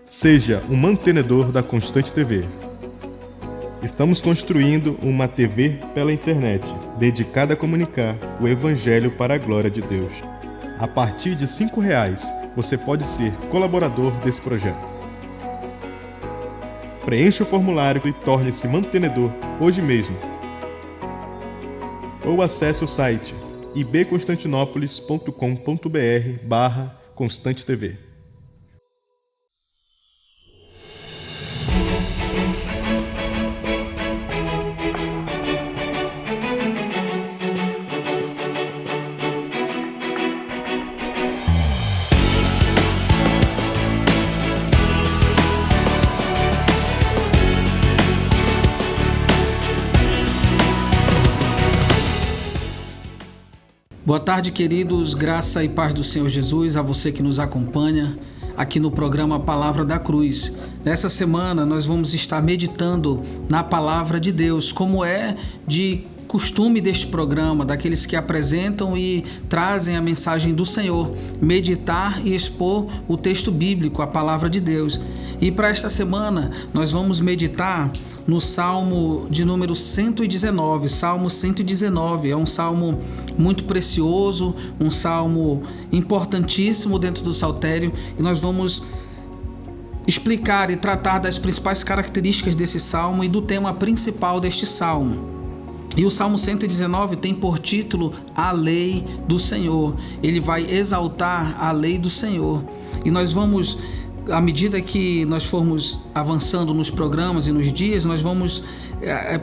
Seja um mantenedor da Constante TV. Estamos construindo uma TV pela internet, dedicada a comunicar o Evangelho para a glória de Deus. A partir de R$5, você pode ser colaborador desse projeto. Preencha o formulário e torne-se mantenedor hoje mesmo. Ou acesse o site ibconstantinopolis.com.br/Constante TV. Boa tarde, queridos, graça e paz do Senhor Jesus, a você que nos acompanha aqui no programa Palavra da Cruz. Nessa semana nós vamos estar meditando na Palavra de Deus, como é de costume deste programa, daqueles que apresentam e trazem a mensagem do Senhor, meditar e expor o texto bíblico, a Palavra de Deus. E para esta semana nós vamos meditar no Salmo de número 119, Salmo 119, é um salmo muito precioso, um salmo importantíssimo dentro do saltério, e nós vamos explicar e tratar das principais características desse salmo e do tema principal deste salmo. E o Salmo 119 tem por título A Lei do Senhor. Ele vai exaltar a lei do Senhor. E nós vamos, à medida que nós formos avançando nos programas e nos dias, nós vamos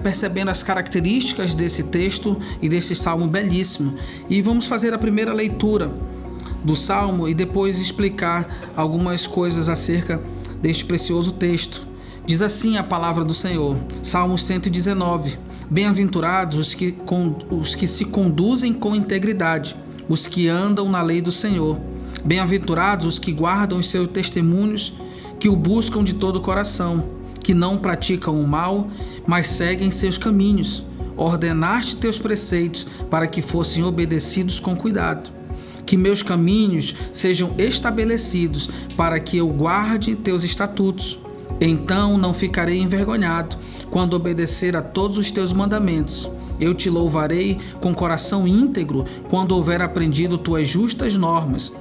percebendo as características desse texto e desse salmo belíssimo. E vamos fazer a primeira leitura do salmo e depois explicar algumas coisas acerca deste precioso texto. Diz assim a palavra do Senhor, Salmo 119. Bem-aventurados os que se conduzem com integridade, os que andam na lei do Senhor. Bem-aventurados os que guardam os seus testemunhos, que o buscam de todo o coração, que não praticam o mal, mas seguem seus caminhos. Ordenaste teus preceitos para que fossem obedecidos com cuidado. Que meus caminhos sejam estabelecidos para que eu guarde teus estatutos. Então não ficarei envergonhado quando obedecer a todos os teus mandamentos. Eu te louvarei com coração íntegro quando houver aprendido tuas justas normas.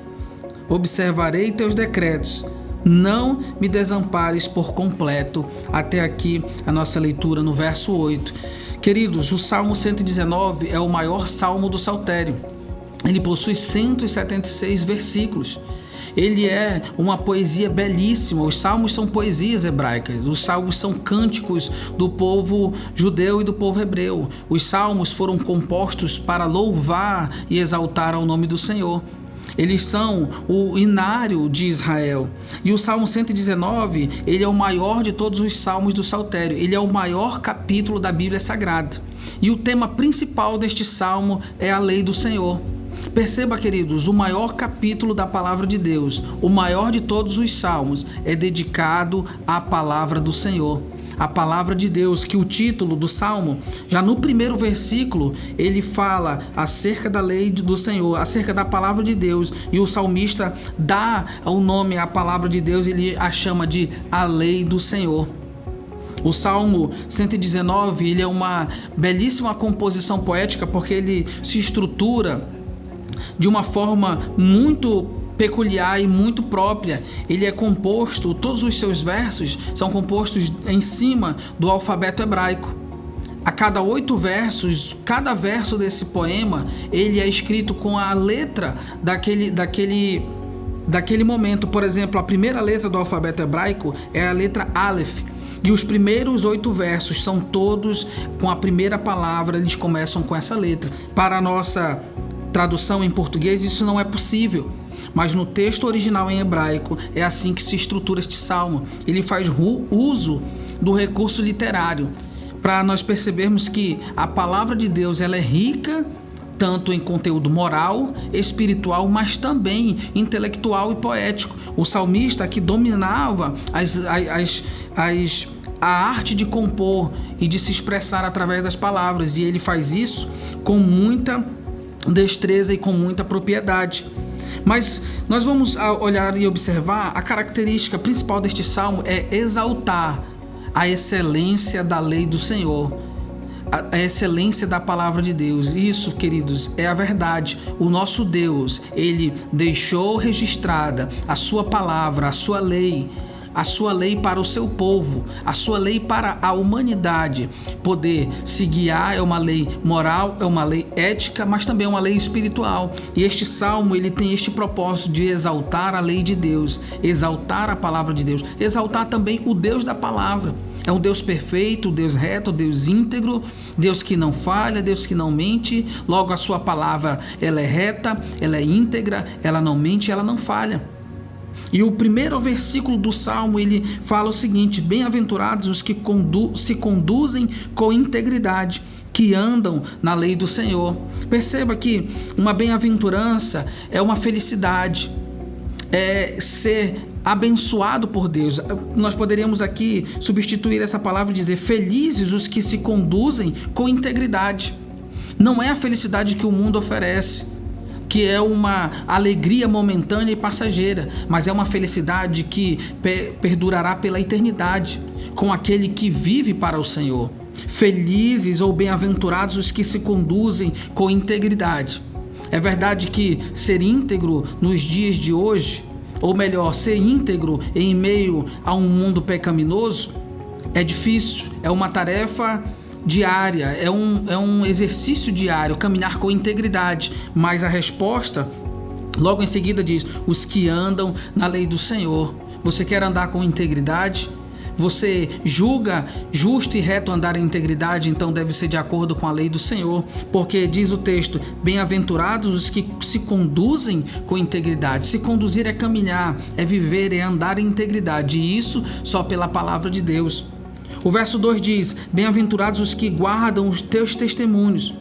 Observarei teus decretos. Não me desampares por completo. Até aqui a nossa leitura no verso 8. Queridos, o Salmo 119 é o maior salmo do saltério. Ele possui 176 versículos. Ele é uma poesia belíssima. Os salmos são poesias hebraicas. Os salmos são cânticos do povo judeu e do povo hebreu. Os salmos foram compostos para louvar e exaltar ao nome do Senhor. Eles são o inário de Israel. E o Salmo 119, ele é o maior de todos os salmos do saltério. Ele é o maior capítulo da Bíblia Sagrada. E o tema principal deste salmo é a lei do Senhor. Perceba, queridos, o maior capítulo da palavra de Deus, o maior de todos os salmos, é dedicado à palavra do Senhor. A palavra de Deus, que o título do salmo, já no primeiro versículo, ele fala acerca da lei do Senhor, acerca da palavra de Deus, e o salmista dá o nome à palavra de Deus, ele a chama de a lei do Senhor. O Salmo 119, ele é uma belíssima composição poética, porque ele se estrutura de uma forma muito peculiar e muito própria. Ele é composto, todos os seus versos são compostos em cima do alfabeto hebraico. A cada 8 versos, cada verso desse poema, ele é escrito com a letra daquele momento. Por exemplo, a primeira letra do alfabeto hebraico é a letra Aleph. E os primeiros 8 versos são todos com a primeira palavra, eles começam com essa letra. Para a nossa tradução em português, isso não é possível. Mas no texto original em hebraico, é assim que se estrutura este salmo. Ele faz uso do recurso literário, para nós percebermos que a palavra de Deus ela é rica, tanto em conteúdo moral, espiritual, mas também intelectual e poético. O salmista que dominava a arte de compor e de se expressar através das palavras, e ele faz isso com muita destreza e com muita propriedade. Mas nós vamos olhar e observar a característica principal deste salmo é exaltar a excelência da lei do Senhor, a excelência da palavra de Deus. Isso, queridos, é a verdade. O nosso Deus, ele deixou registrada a sua palavra, a sua lei para o seu povo, a sua lei para a humanidade poder se guiar. É uma lei moral, é uma lei ética, mas também é uma lei espiritual. E este salmo, ele tem este propósito de exaltar a lei de Deus, exaltar a palavra de Deus, exaltar também o Deus da palavra. É um Deus perfeito, Deus reto, Deus íntegro, Deus que não falha, Deus que não mente. Logo, a sua palavra, ela é reta, ela é íntegra, ela não mente, ela não falha. E o primeiro versículo do Salmo, ele fala o seguinte: bem-aventurados os que se conduzem com integridade, que andam na lei do Senhor. Perceba que uma bem-aventurança é uma felicidade, é ser abençoado por Deus. Nós poderíamos aqui substituir essa palavra e dizer: felizes os que se conduzem com integridade. Não é a felicidade que o mundo oferece, que é uma alegria momentânea e passageira, mas é uma felicidade que perdurará pela eternidade, com aquele que vive para o Senhor. Felizes ou bem-aventurados os que se conduzem com integridade. É verdade que ser íntegro nos dias de hoje, ou melhor, ser íntegro em meio a um mundo pecaminoso, é difícil, é uma tarefa diária, é um exercício diário, caminhar com integridade. Mas a resposta, logo em seguida, diz: os que andam na lei do Senhor. Você quer andar com integridade? Você julga justo e reto andar em integridade? Então deve ser de acordo com a lei do Senhor, porque diz o texto: bem-aventurados os que se conduzem com integridade. Se conduzir é caminhar, é viver, é andar em integridade, e isso só pela palavra de Deus. O verso 2 diz: bem-aventurados os que guardam os teus testemunhos,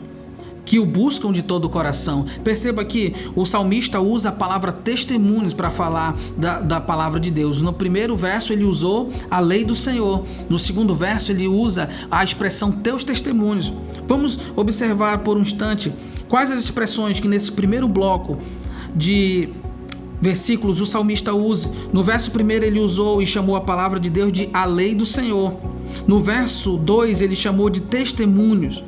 que o buscam de todo o coração. Perceba que o salmista usa a palavra testemunhos para falar da palavra de Deus. No primeiro verso ele usou a lei do Senhor. No segundo verso ele usa a expressão teus testemunhos. Vamos observar por um instante quais as expressões que nesse primeiro bloco de versículos o salmista usa. No verso 1 ele usou e chamou a palavra de Deus de a lei do Senhor. No verso 2 ele chamou de testemunhos.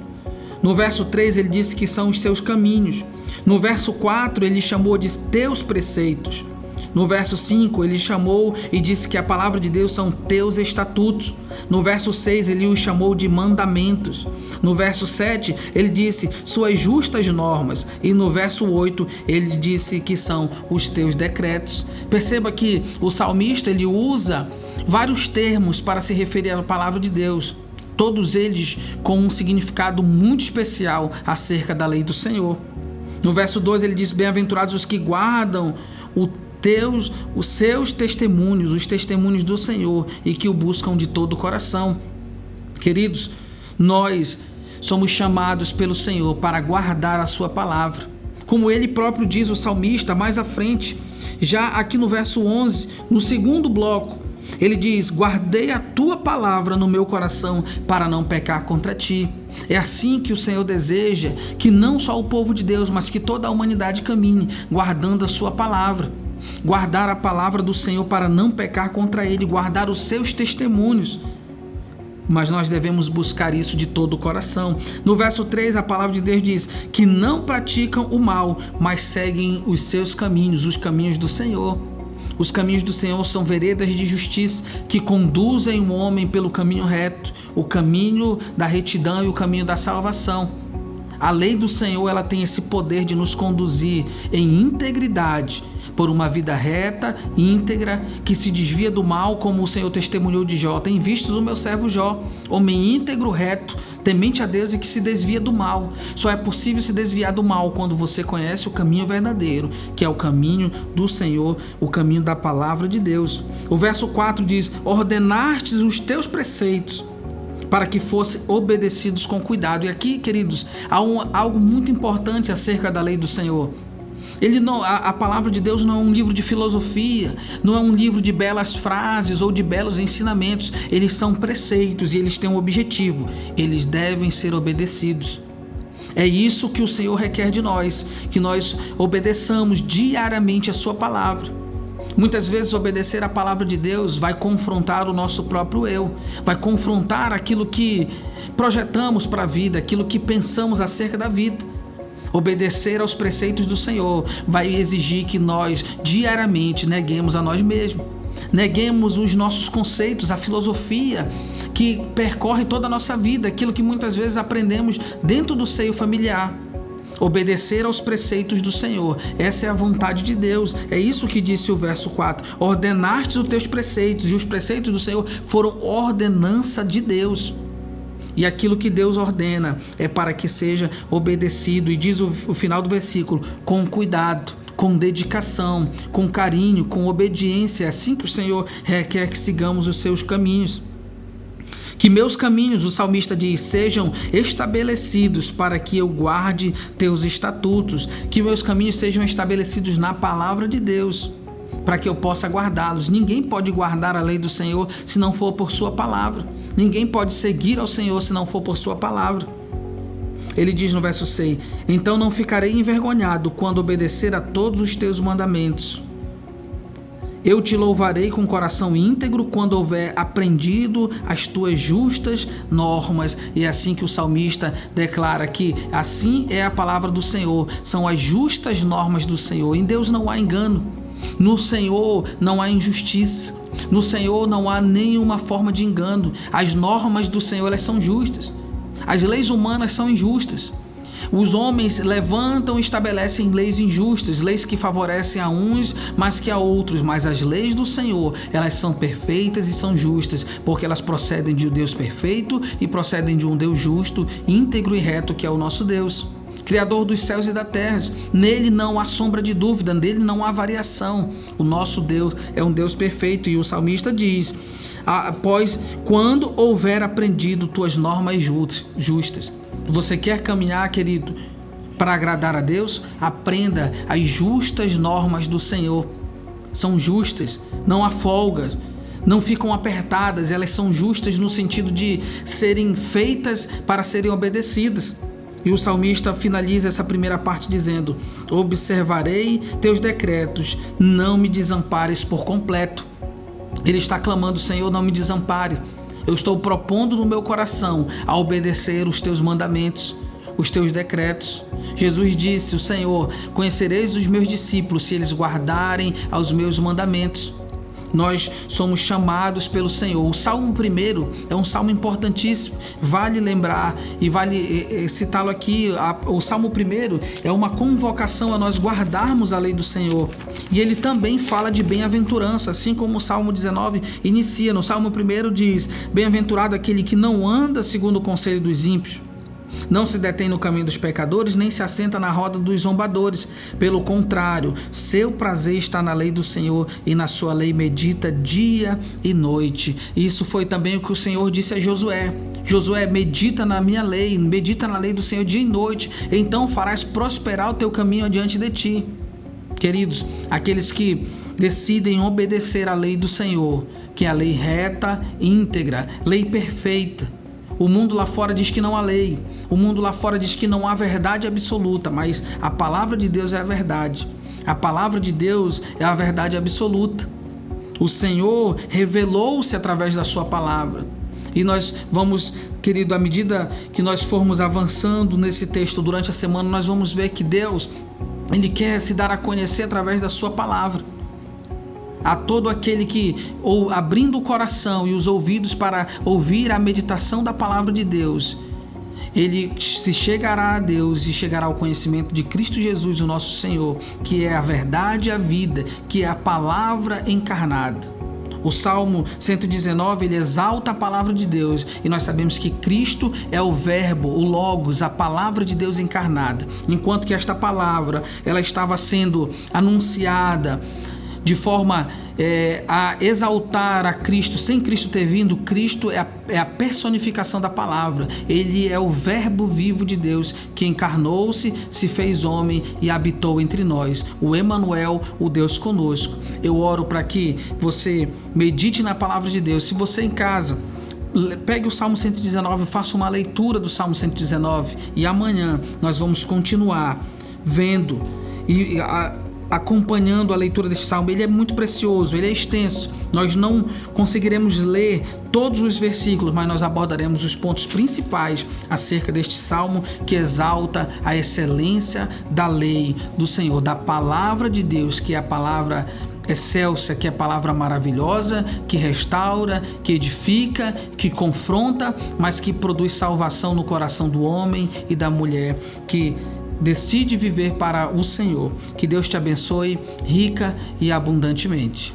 No verso 3 ele disse que são os seus caminhos. No verso 4 ele chamou de teus preceitos. No verso 5 ele chamou e disse que a palavra de Deus são teus estatutos. No verso 6 ele os chamou de mandamentos. No verso 7 ele disse suas justas normas. E no verso 8 ele disse que são os teus decretos. Perceba que o salmista ele usa vários termos para se referir à palavra de Deus, todos eles com um significado muito especial acerca da lei do Senhor. No verso 2 ele diz: bem-aventurados os que guardam os seus testemunhos, os testemunhos do Senhor, e que o buscam de todo o coração. Queridos, nós somos chamados pelo Senhor para guardar a sua palavra. Como ele próprio diz, o salmista, mais à frente, já aqui no verso 11, no segundo bloco, ele diz: guardei a tua palavra no meu coração para não pecar contra ti. É assim que o Senhor deseja que não só o povo de Deus, mas que toda a humanidade caminhe, guardando a sua palavra. Guardar a palavra do Senhor para não pecar contra ele, guardar os seus testemunhos. Mas nós devemos buscar isso de todo o coração. No verso 3 a palavra de Deus diz que não praticam o mal, mas seguem os seus caminhos, os caminhos do Senhor. Os caminhos do Senhor são veredas de justiça que conduzem o homem pelo caminho reto, o caminho da retidão e o caminho da salvação. A lei do Senhor, ela tem esse poder de nos conduzir em integridade por uma vida reta, íntegra, que se desvia do mal, como o Senhor testemunhou de Jó. Tem vistos o meu servo Jó, homem íntegro, reto, temente a Deus e que se desvia do mal. Só é possível se desviar do mal quando você conhece o caminho verdadeiro, que é o caminho do Senhor, o caminho da palavra de Deus. O verso 4 diz: ordenastes os teus preceitos para que fossem obedecidos com cuidado. E aqui, queridos, há algo muito importante acerca da lei do Senhor. A palavra de Deus não é um livro de filosofia, não é um livro de belas frases ou de belos ensinamentos. Eles são preceitos e eles têm um objetivo: eles devem ser obedecidos. É isso que o Senhor requer de nós, que nós obedeçamos diariamente a sua palavra. Muitas vezes obedecer a palavra de Deus vai confrontar o nosso próprio eu, vai confrontar aquilo que projetamos para a vida, aquilo que pensamos acerca da vida. Obedecer aos preceitos do Senhor vai exigir que nós diariamente neguemos a nós mesmos, neguemos os nossos conceitos, a filosofia que percorre toda a nossa vida, aquilo que muitas vezes aprendemos dentro do seio familiar. Obedecer aos preceitos do Senhor, essa é a vontade de Deus. É isso que disse o verso 4: ordenaste os teus preceitos, e os preceitos do Senhor foram ordenança de Deus. E aquilo que Deus ordena é para que seja obedecido, e diz o final do versículo: com cuidado, com dedicação, com carinho, com obediência. É assim que o Senhor requer que sigamos os seus caminhos. Que meus caminhos, o salmista diz, sejam estabelecidos para que eu guarde teus estatutos. Que meus caminhos sejam estabelecidos na palavra de Deus, para que eu possa guardá-los. Ninguém pode guardar a lei do Senhor se não for por sua palavra. Ninguém pode seguir ao Senhor se não for por sua palavra. Ele diz no verso 6: então não ficarei envergonhado quando obedecer a todos os teus mandamentos. Eu te louvarei com coração íntegro quando houver aprendido as tuas justas normas. E é assim que o salmista declara que assim é a palavra do Senhor, são as justas normas do Senhor. Em Deus não há engano, no Senhor não há injustiça, no Senhor não há nenhuma forma de engano. As normas do Senhor, elas são justas, as leis humanas são injustas. Os homens levantam e estabelecem leis injustas, leis que favorecem a uns mais que a outros, mas as leis do Senhor, elas são perfeitas e são justas, porque elas procedem de um Deus perfeito e procedem de um Deus justo, íntegro e reto, que é o nosso Deus, Criador dos céus e da terra. Nele não há sombra de dúvida, nele não há variação. O nosso Deus é um Deus perfeito, e o salmista diz: pois quando houver aprendido tuas normas justas. Você quer caminhar, querido, para agradar a Deus? Aprenda as justas normas do Senhor. São justas, não há folgas, não ficam apertadas, elas são justas no sentido de serem feitas para serem obedecidas. E o salmista finaliza essa primeira parte dizendo: observarei teus decretos, não me desampares por completo. Ele está clamando: Senhor, não me desampare. Eu estou propondo no meu coração a obedecer os teus mandamentos, os teus decretos. Jesus disse: o Senhor, conhecereis os meus discípulos se eles guardarem aos meus mandamentos. Nós somos chamados pelo Senhor. O Salmo 1 é um salmo importantíssimo, vale lembrar e vale citá-lo aqui. O Salmo 1 é uma convocação a nós guardarmos a lei do Senhor. E ele também fala de bem-aventurança, assim como o Salmo 19 inicia. No Salmo 1 diz: bem-aventurado aquele que não anda segundo o conselho dos ímpios, não se detém no caminho dos pecadores, nem se assenta na roda dos zombadores. Pelo contrário, seu prazer está na lei do Senhor, e na sua lei medita dia e noite. Isso foi também o que o Senhor disse a Josué: Josué, medita na minha lei, medita na lei do Senhor dia e noite, então farás prosperar o teu caminho adiante de ti. Queridos, aqueles que decidem obedecer à lei do Senhor, que é a lei reta, íntegra, lei perfeita. O mundo lá fora diz que não há lei, o mundo lá fora diz que não há verdade absoluta, mas a palavra de Deus é a verdade. A palavra de Deus é a verdade absoluta. O Senhor revelou-se através da sua palavra. E nós vamos, querido, à medida que nós formos avançando nesse texto durante a semana, nós vamos ver que Deus, Ele quer se dar a conhecer através da sua palavra. A todo aquele que, abrindo o coração e os ouvidos para ouvir a meditação da palavra de Deus, ele se chegará a Deus e chegará ao conhecimento de Cristo Jesus, o nosso Senhor, que é a verdade e a vida, que é a palavra encarnada. O Salmo 119, ele exalta a palavra de Deus, e nós sabemos que Cristo é o verbo, o Logos, a palavra de Deus encarnada. Enquanto que esta palavra, ela estava sendo anunciada de forma a exaltar a Cristo, sem Cristo ter vindo. Cristo é a personificação da palavra. Ele é o verbo vivo de Deus, que encarnou-se, se fez homem e habitou entre nós. O Emanuel, o Deus conosco. Eu oro para que você medite na palavra de Deus. Se você em casa pegue o Salmo 119, faça uma leitura do Salmo 119 e amanhã nós vamos continuar vendo e acompanhando a leitura deste salmo. Ele é muito precioso, ele é extenso, nós não conseguiremos ler todos os versículos, mas nós abordaremos os pontos principais acerca deste salmo que exalta a excelência da lei do Senhor, da palavra de Deus, que é a palavra excelsa, que é a palavra maravilhosa, que restaura, que edifica, que confronta, mas que produz salvação no coração do homem e da mulher que decide viver para o Senhor. Que Deus te abençoe rica e abundantemente.